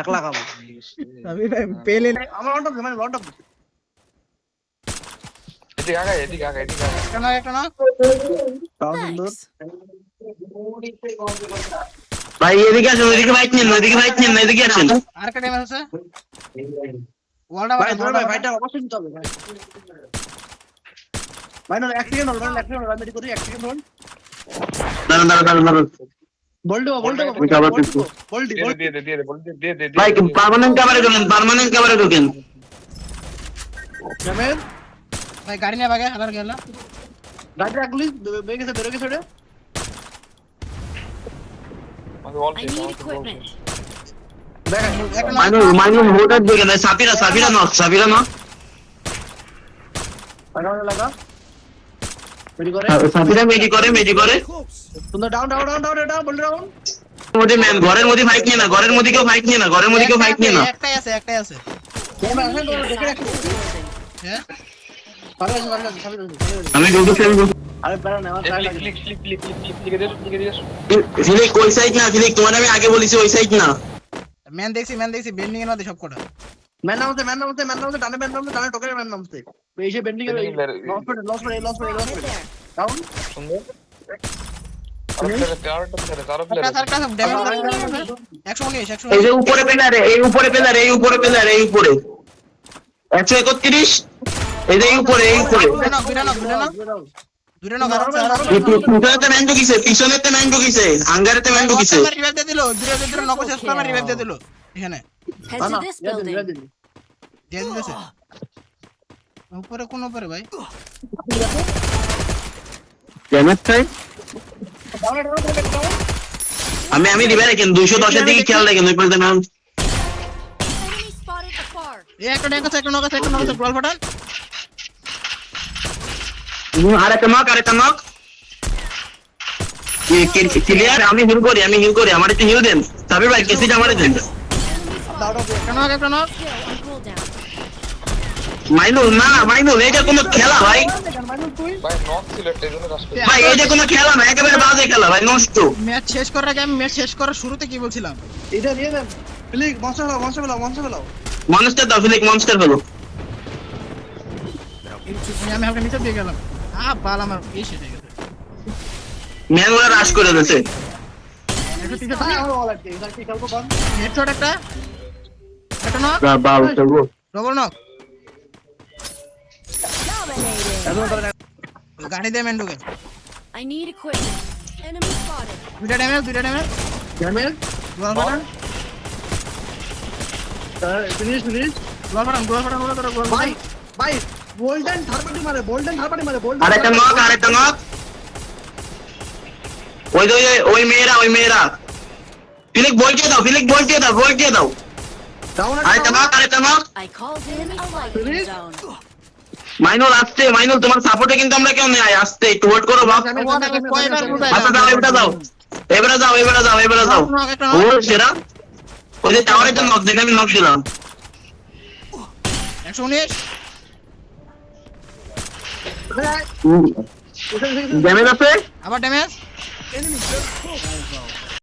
একলা খাবো আমি ভাই পেলে আমার লন্ডন মানে লন্ডন এদিকে আগা একটা না তাও সুন্দর ভাই এদিকে আসুন, ওইদিকে বাইক নিন, ওইদিকে বাইক নিন, এদিকে আসুন। আরেকটা ড্যামেজ আছে ওয়ালটা ভাই বাটা ধরে ভাই ভাইটা অবশ্যই নিতে হবে ভাই ভাই না এক সেকেন্ড হল এক সেকেন্ড হল আমি করি এক সেকেন্ড হল দাঁড়ান। বলডো বলডি দিয়ে ভাই পার্মানেন্ট কভারে ঢোকেন। জামেল ভাই গাড়ি নিয়ে ভাগে হালার গেল গাড়ি রাখলি বেরো গেছে রে I need equipment. দেখ একটা মাইনুল হোল্ডার দিকে না, সাফিরা নক। আগামনে লাগা রেডি করে সাফিরা মেডি করে। সুন্দর ডাউন বলডি ডাউন মধ্যে ম্যান ঘরের মধ্যে ফাইট নিয়ে না, ঘরের মধ্যে কেউ ফাইট নিয়ে না। একটাই আছে তোমরা আসেন তোমরা দেখে রাখো হ্যাঁ পারে আমি ঢুকছি। আরে পারা না আমার ফিলিক ওই সাইড না, ফিলিক তোমার আমি আগে বলেছি ওই সাইড না। ম্যান দেখছি বেন্ডিং এর মধ্যে সব কটা ম্যান নামতে ডানে টোকের ম্যান নামতে এসে বেন্ডিং এর লস করে ডাউন সুন্দর একটা ড্যামেজ 119 এই যে উপরে পেলারে, এই উপরে 131। এই যে উপরে দূরে না পিছনেতে ম্যান ঢুকিছে, হাঙ্গারেতে ম্যান ঢুকিছে। রিভাইভ দিয়ে দিল দূরে নক শেষ করে রিভাইভ দিয়ে দিল এখানে Head to this building. দিয়ে দিতেছে উপরে কোন উপরে ভাই ড্যামেজ চাই আমি রিভাই রাখেন 210 এর দিকে খেয়াল রাখেন। ওই পাশে ম্যান Enemy spotted afar. এই একটা নক আছে গোল ফাটান আরেকটা নক ক্লিয়ার। আমি হিল করি আমার একটু হিল দেন সাবির ভাই, কেসিটা আমারে দেন। একটা knock Kill on cooldown. Mainul এটা কোনো খেলা ভাই? ভাই নক ছিল একটা জন্য কাজ করে ভাই এটা কোনো খেলা না, একেবারে বাজে খেলা ভাই, নষ্ট। ম্যাচ শেষ করার আগে আমি ম্যাচ শেষ করার শুরুতে কি বলছিলাম এটা নিয়ে দেন প্লিজ মনস্টার ফেলাও মনস্টার দাও, ফিলিক মনস্টার ফেলো। আমি হালকা নিচে দিয়ে গেলাম বাল আমার এই শেষ হয়ে গেছে ম্যান ওরা রাশ করে দিয়েছে। একটু পিছে আমার ওয়াল আছে এটা কি খেলবো কোন হেডশট একটা নক বাল চলবো। Double knock Dominating. গাড়ি দিয়ে মেন্ডুকে I need equipment. Enemy spotted. দুইটা ড্যামেজ জামেল গোল ফাটান ফিনিশ গোল ফাটান ভাই গোল্ডেন থার্ড পার্টি মারে আরেকটা নক ওই মেয়েরা ফিলিক বলটিয়ে দাও ডাউন আরেকটা knock I called in a lightning zone. Mainul তোমার সাপোর্টে কিন্তু আমরা কেউ নেই, আসতে একটু ওয়েট করো বাপ। কয়বার আচ্ছা দাও, এবারে যাও ও সেরা। ওই যে টাওয়ারের জন্য নক দেখে আমি নক দিলাম। 119 ড্যামেজ আছে আবার ড্যামেজ